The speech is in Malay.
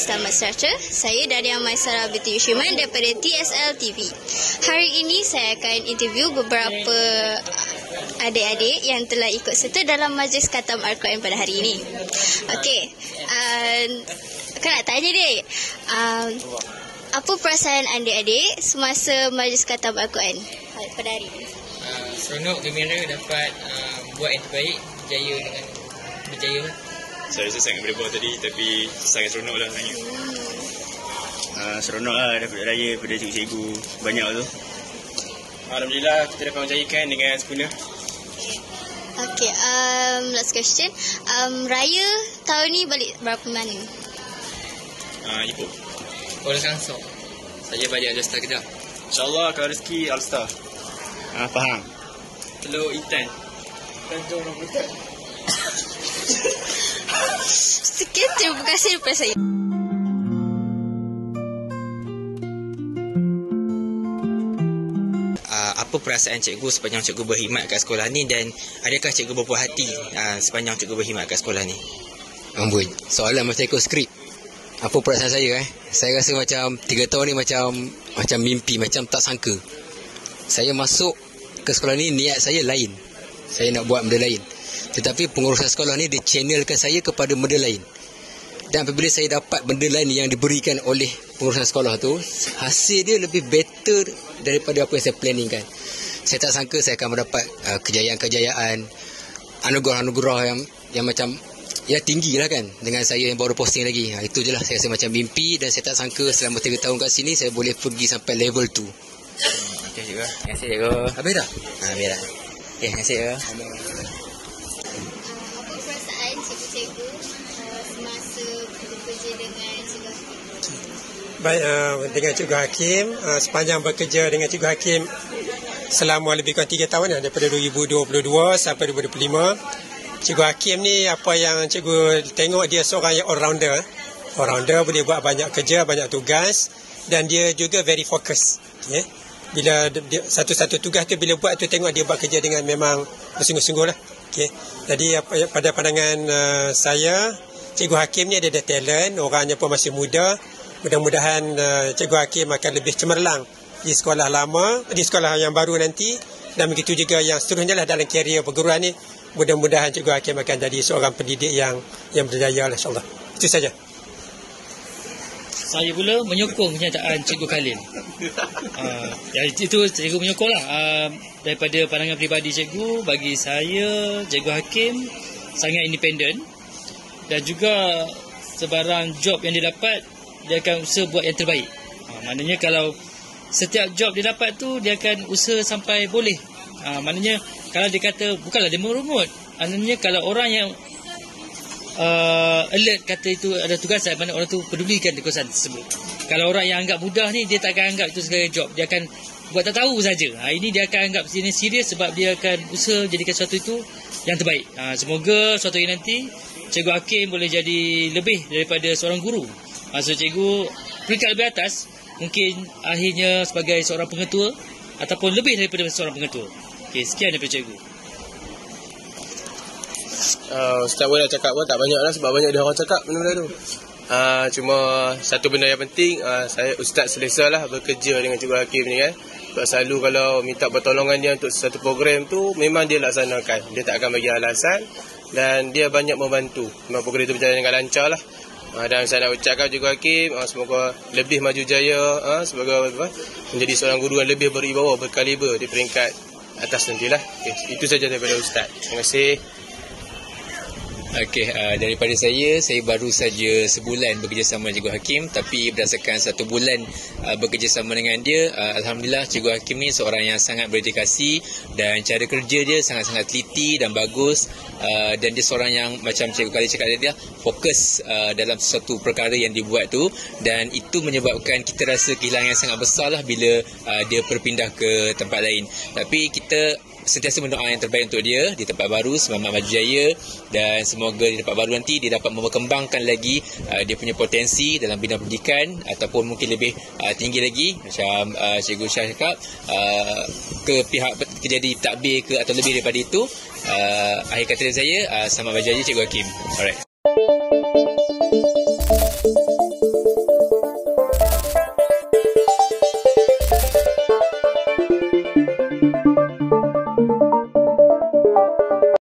Selamat sejahtera. Saya Daria Maisara binti Yushiman daripada TSL TV. Hari ini saya akan interview beberapa adik-adik yang telah ikut serta dalam majlis khatam Al-Quran pada hari ini. Okey, kan nak tanya dek, apa perasaan adik-adik semasa majlis khatam Al-Quran pada hari ini? Seronok, gembira dapat buat yang terbaik, berjaya. Saya rasa sangat berdebar tadi, tapi sangat seronok lah sebenarnya. Seronok lah dapat raya pada cikgu-cikgu banyak tu. Alhamdulillah kita dapat menjayakan dengan sempurna. Okay, last question. Raya tahun ni balik berapa mana? Ipoh. Kuala Kangsor. Saya balik All-Star Kedah. InsyaAllah kalau rezeki All-Star. Faham. Telur Intan. Tanjung Rambutan. Sekian, terima kasih daripada saya. Apa perasaan cikgu sepanjang cikgu berkhidmat kat sekolah ni, dan adakah cikgu berpuas hati sepanjang cikgu berkhidmat kat sekolah ni? Amboi, soalan macam ikut skrip. Apa perasaan saya Saya rasa macam 3 tahun ni macam mimpi, macam tak sangka. Saya masuk ke sekolah ni, niat saya lain. Saya nak buat benda lain. Tetapi pengurusan sekolah ni dia channelkan saya kepada benda lain. Dan apabila saya dapat benda lain yang diberikan oleh pengurusan sekolah tu, hasil dia lebih better daripada apa yang saya planningkan. Saya tak sangka saya akan mendapat kejayaan-kejayaan, anugerah-anugerah yang macam ya tinggi lah kan, dengan saya yang baru posting lagi. Itu je lah, saya rasa macam mimpi, dan saya tak sangka selama 3 tahun kat sini saya boleh pergi sampai level 2. Okey cikgu. Terima kasih cikgu. Habis dah? Habis dah. Okey, terima kasih cikgu. Apa perasaan cikgu-cikgu semasa bekerja dengan cikgu Hakim? Baik, dengan Cikgu Hakim, sepanjang bekerja dengan Cikgu Hakim selama lebih kurang 3 tahun daripada 2022 sampai 2025. Cikgu Hakim ni, apa yang cikgu tengok, dia seorang yang all-rounder. All-rounder, boleh buat banyak kerja, banyak tugas, dan dia juga very focus. Okay? Bila satu-satu tugas tu bila buat tu, tengok dia buat kerja dengan memang bersungguh-sungguh lah. Okay? Jadi pada pandangan saya, Cikgu Hakim ni ada talent, orangnya pun masih muda. Mudah-mudahan Cikgu Hakim akan lebih cemerlang di sekolah lama, di sekolah yang baru nanti, dan begitu juga yang seterusnya lah dalam karier perguruan ni. Mudah-mudahan Cikgu Hakim akan jadi seorang pendidik yang berjaya lah, insyaAllah. Itu saja. Saya pula menyokong kenyataan Cikgu Khalil. Itu cikgu menyokong lah. Daripada pandangan peribadi cikgu, bagi saya Cikgu Hakim sangat independen, dan juga sebarang job yang dia dapat, dia akan usaha buat yang terbaik. Maknanya kalau setiap job dia dapat tu, dia akan usaha sampai boleh. Maknanya kalau dia kata, bukanlah dia merungut. Maknanya kalau orang yang alert kata itu ada tugasan, mana orang tu pedulikan tugasan tersebut. Kalau orang yang anggap mudah ni, dia tak akan anggap itu sebagai job. Dia akan buat tak tahu saja. Ini dia akan anggap ini serius, sebab dia akan usaha jadikan sesuatu itu yang terbaik. Semoga suatu hari nanti Cikgu Hakim boleh jadi lebih daripada seorang guru. Maksud cikgu peringkat lebih atas, mungkin akhirnya sebagai seorang pengetua, ataupun lebih daripada seorang pengetua. Okey, sekian daripada cikgu. Ustaz pun dah cakap pun tak banyak lah, sebab banyak dia orang cakap benda-benda tu. Cuma satu benda yang penting, Ustaz selesa lah bekerja dengan Cikgu Hakim ni kan. Sebab selalu kalau minta pertolongan dia untuk satu program tu, memang dia laksanakan. Dia tak akan bagi alasan, dan dia banyak membantu. Memang program itu berjalan dengan lancar lah. Dan saya nak ucapkan Cikgu Hakim, semoga lebih maju jaya, semoga menjadi seorang guru yang lebih berwibawa, berkaliber di peringkat atas nantilah. Okay, itu saja daripada Ustaz. Terima kasih. Okey, daripada saya baru saja sebulan bekerjasama dengan Cikgu Hakim, tapi berdasarkan 1 bulan bekerjasama dengan dia, Alhamdulillah Cikgu Hakim ni seorang yang sangat berdedikasi, dan cara kerja dia sangat-sangat teliti dan bagus, dan dia seorang yang macam Cikgu Khalil cakap tadi, fokus dalam sesuatu perkara yang dibuat tu, dan itu menyebabkan kita rasa kehilangan yang sangat besar lah bila dia berpindah ke tempat lain. Tapi kita sentiasa mendoa yang terbaik untuk dia di tempat baru, selamat maju jaya, dan semoga di tempat baru nanti dia dapat berkembangkan lagi dia punya potensi dalam bidang pendidikan, ataupun mungkin lebih tinggi lagi macam Cikgu Syah cakap, ke pihak jadi takbir ke atau lebih daripada itu. Akhir kata dari saya, selamat maju jaya Cikgu Hakim. Alright.